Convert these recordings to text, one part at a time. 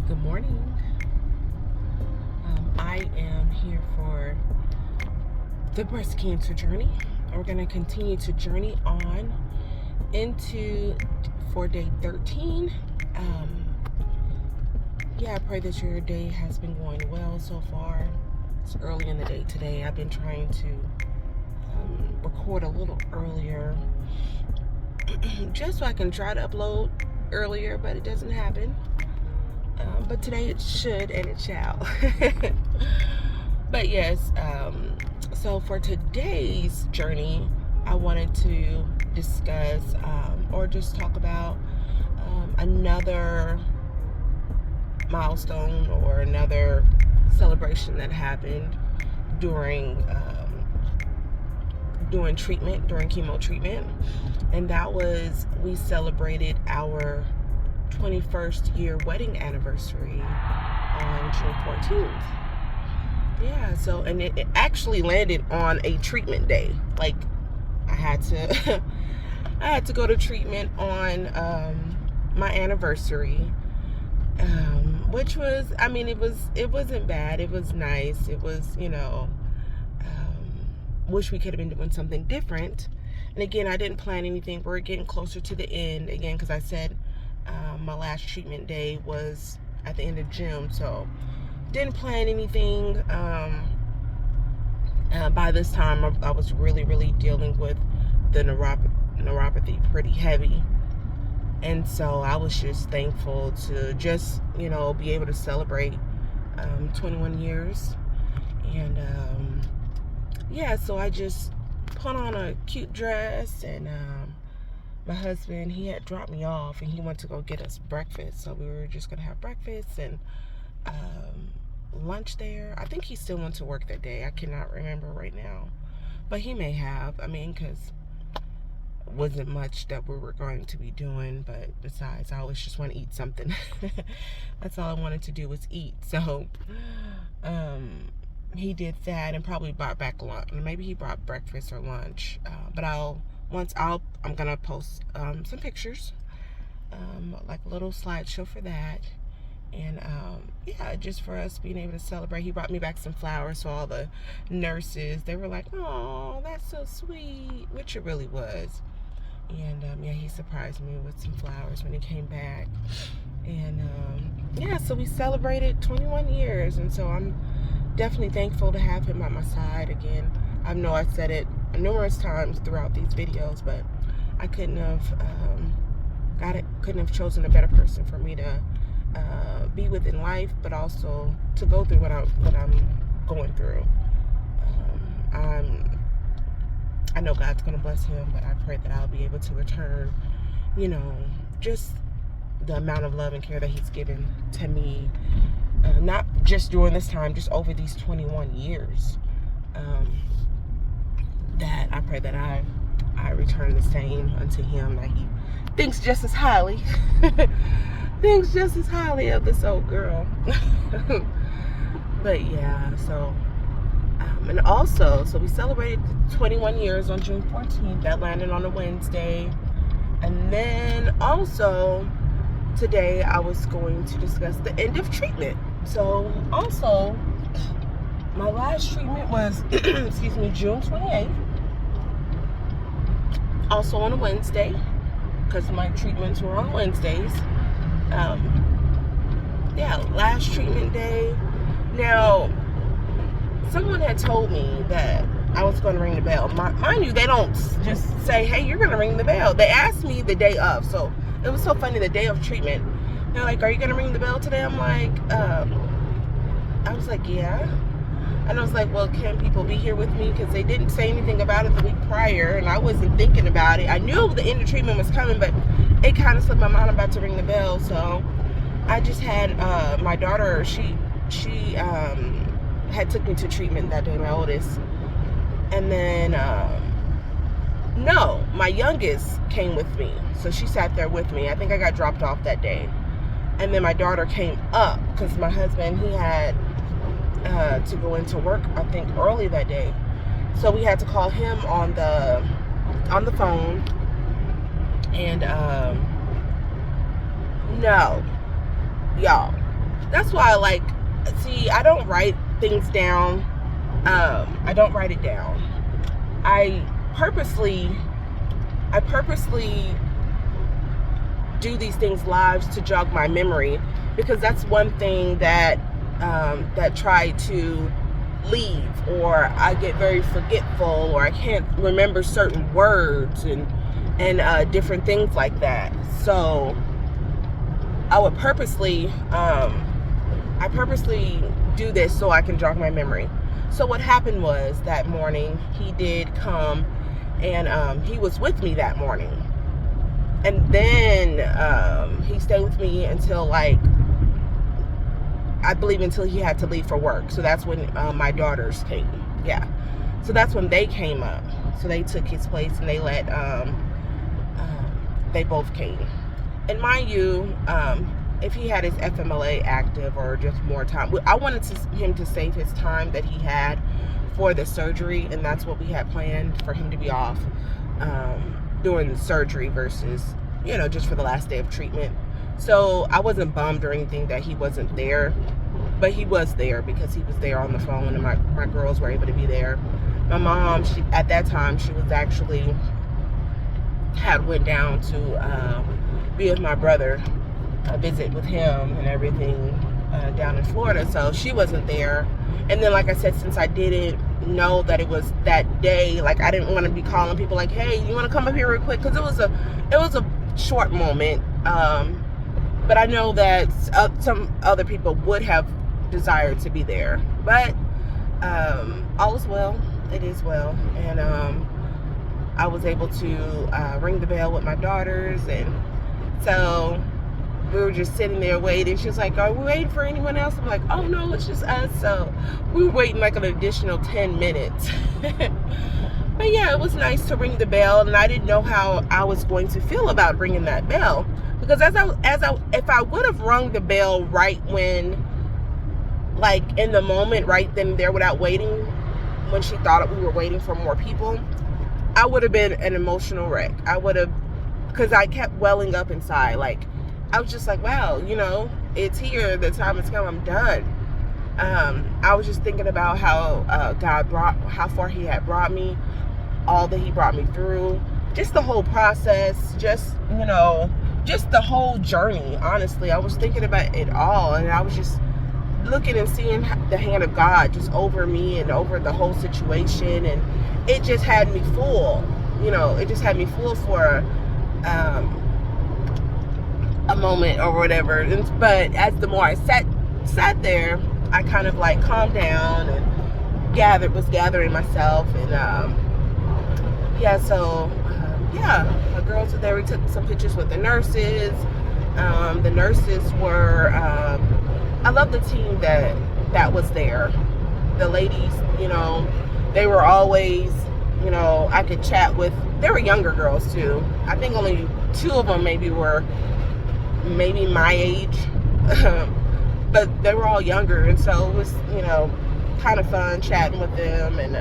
Good morning. I am here for the breast cancer journey. We're going to continue to journey on into for day 13. I pray that your day has been going well so far. It's early in the day today. I've been trying to record a little earlier just so I can try to upload earlier, but it doesn't happen. But today it should and it shall. But yes, so for today's journey, I wanted to discuss or just talk about another milestone or another celebration that happened during treatment, during chemo treatment. And that was, we celebrated our 21st year wedding anniversary on June 14th. Yeah, so, and it actually landed on a treatment day. Like, I had to go to treatment on my anniversary, which was, it wasn't bad. It was nice. It was, wish we could have been doing something different. And again, I didn't plan anything. We're getting closer to the end again, because I said my last treatment day was at the end of June, so didn't plan anything. By this time, I was really dealing with the neuropathy pretty heavy, and so I was just thankful to just be able to celebrate 21 years. And so I just put on a cute dress, and my husband, he had dropped me off and he went to go get us breakfast. So we were just gonna have breakfast and lunch there. I think he still went to work that day. I cannot remember right now, but he may have. Because it wasn't much that we were going to be doing, but besides, I always just want to eat something. That's all I wanted to do was eat. So he did that and probably brought back lunch. Maybe he brought breakfast or lunch. But I'm gonna post some pictures, like a little slideshow for that. And just for us being able to celebrate. He brought me back some flowers, so all the nurses, they were like, "Oh, that's so sweet," which it really was. And he surprised me with some flowers when he came back. And so we celebrated 21 years, and so I'm definitely thankful to have him at my side again. I know I said it numerous times throughout these videos, but I couldn't have chosen a better person for me to be with in life, but also to go through what I'm going through. I know God's gonna bless him, but I pray that I'll be able to return, just the amount of love and care that he's given to me, not just during this time, just over these 21 years. That I pray that I return the same unto him, that he thinks just as highly of this old girl. But yeah, so and also, so we celebrated 21 years on June 14th. That landed on a Wednesday. And then also today I was going to discuss the end of treatment. So also, my last treatment was June 28th. Also on a Wednesday, because my treatments were on Wednesdays. Last treatment day. Now, someone had told me that I was going to ring the bell. Mind you, they don't just say, "Hey, you're going to ring the bell." They asked me the day of. So it was so funny, the day of treatment. They're like, "Are you going to ring the bell today?" I'm like, I was like, "Yeah." And I was like, "Well, can people be here with me?" Because they didn't say anything about it the week prior, and I wasn't thinking about it. I knew the end of treatment was coming, but it kind of slipped my mind about to ring the bell. So I just had my daughter, she had took me to treatment that day, my oldest. And then, no, my youngest came with me. So she sat there with me. I think I got dropped off that day. And then my daughter came up because my husband, he had to go into work, I think, early that day. So we had to call him on the phone. And no, y'all, that's why I like, see, I don't write things down. I don't write it down. I purposely do these things live to jog my memory, because that's one thing that try to leave, or I get very forgetful, or I can't remember certain words and different things like that. So I would purposely do this so I can jog my memory. So what happened was, that morning he did come, and he was with me that morning, and then he stayed with me until, like, I believe until he had to leave for work. So that's when my daughters came. Yeah, so that's when they came up. So they took his place, and they let they both came. And mind you, if he had his FMLA active or just more time, I wanted him to save his time that he had for the surgery, and that's what we had planned, for him to be off doing the surgery versus, you know, just for the last day of treatment. So I wasn't bummed or anything that he wasn't there, but he was there because he was there on the phone, and my girls were able to be there. My mom, at that time, she was actually had went down to be with my brother, visit with him and everything down in Florida, so she wasn't there. And then, like I said, since I didn't know that it was that day, like, I didn't want to be calling people like, hey, you want to come up here real quick, because it was a short moment, but I know that some other people would have desired to be there. But all is well, it is well. And I was able to ring the bell with my daughters, and so we were just sitting there waiting. She was like, are we waiting for anyone else? I'm like, oh no, it's just us. So we were waiting like an additional 10 minutes. But yeah, it was nice to ring the bell, and I didn't know how I was going to feel about ringing that bell, because if I would have rung the bell right when, like, in the moment, right then and there, without waiting, when she thought we were waiting for more people, I would have been an emotional wreck. I would have, because I kept welling up inside. Like, I was just like, wow, you know, it's here, the time has come, I'm done. I was just thinking about how how far he had brought me, all that he brought me through, just the whole process, just, you know, just the whole journey. Honestly, I was thinking about it all, and I was just looking and seeing the hand of God just over me and over the whole situation, and it just had me full, you know, it just had me full for a moment or whatever. But as the more I sat there, I kind of like calmed down and was gathering myself, and yeah, so yeah, my girls were there. We took some pictures with the nurses. The nurses were I love the team that was there. The ladies, you know, they were always, you know, I could chat with. There were younger girls too. I think only 2 of them were maybe my age, but they were all younger, and so it was, you know, kind of fun chatting with them, and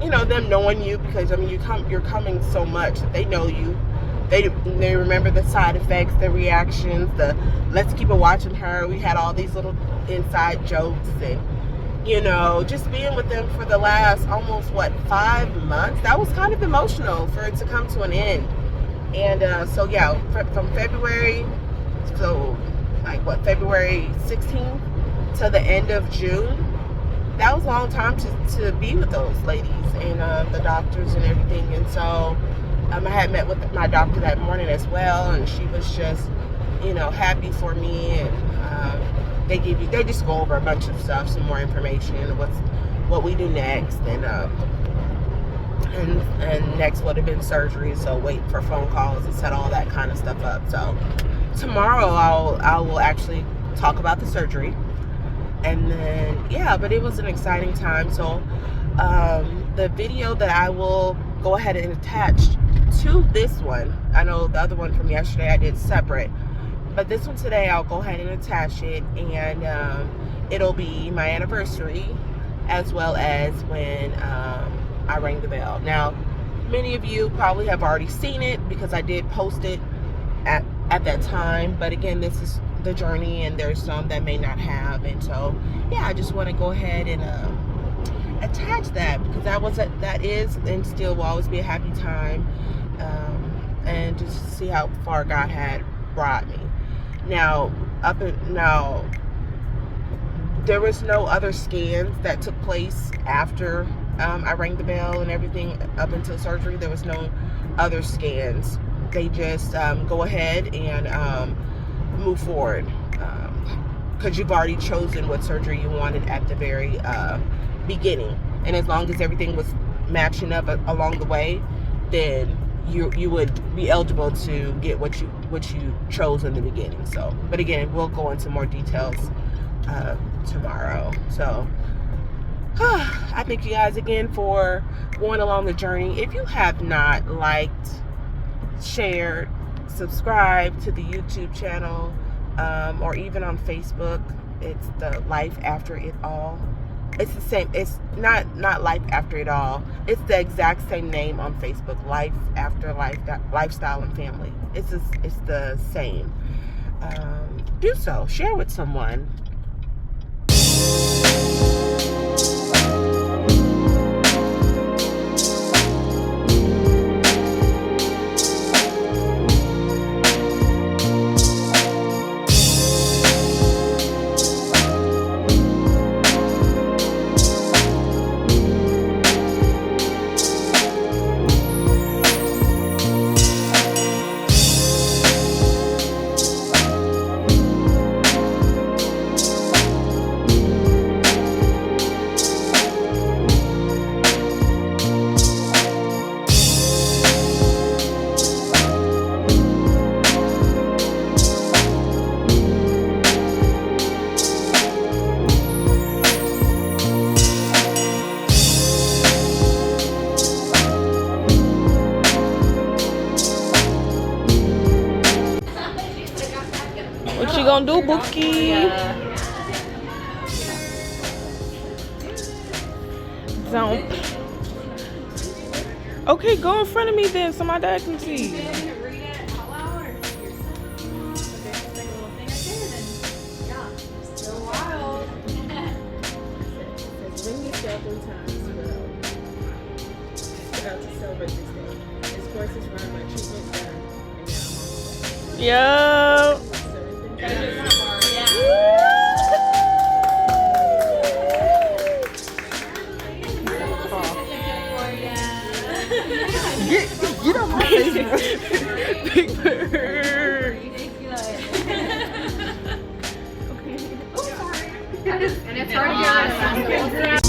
you know, them knowing you, because I mean, you're coming so much that they know you. They remember the side effects, the reactions, the let's keep a watching her. We had all these little inside jokes, and you know, just being with them for the last almost 5 months. That was kind of emotional for it to come to an end. And so yeah, from February, so like February 16th to the end of June, that was a long time to be with those ladies and the doctors and everything. And so I had met with my doctor that morning as well, and she was just, you know, happy for me. And they just go over a bunch of stuff, some more information, what we do next, and next would have been surgery, so wait for phone calls and set all that kind of stuff up. So tomorrow I will actually talk about the surgery, and then yeah, but it was an exciting time. So the video that I will go ahead and attach to this one, I know the other one from yesterday I did separate, but this one today I'll go ahead and attach it, and it'll be my anniversary as well as when I rang the bell. Now, many of you probably have already seen it because I did post it at that time, but again, this is the journey, and there's some that may not have. And so yeah, I just want to go ahead and attach that, because that is and still will always be a happy time, and just see how far God had brought me. Now there was no other scans that took place after I rang the bell and everything up until surgery. There was no other scans. They just go ahead and move forward, because you've already chosen what surgery you wanted at the very beginning. And as long as everything was matching up along the way, then you would be eligible to get what you chose in the beginning. So, but again, we'll go into more details tomorrow. So I thank you guys again for going along the journey. If you have not liked, shared, subscribed to the YouTube channel, or even on Facebook, it's the Life After It All. It's the same. It's not Life After It All. It's the exact same name on Facebook. Life After Life, Lifestyle and Family. It's the same. Do so. Share with someone. What you gonna do, Bookie? Don't. Okay, go in front of me then, so my dad can see. Yo. Get on my face. Big bird. And it's hard to get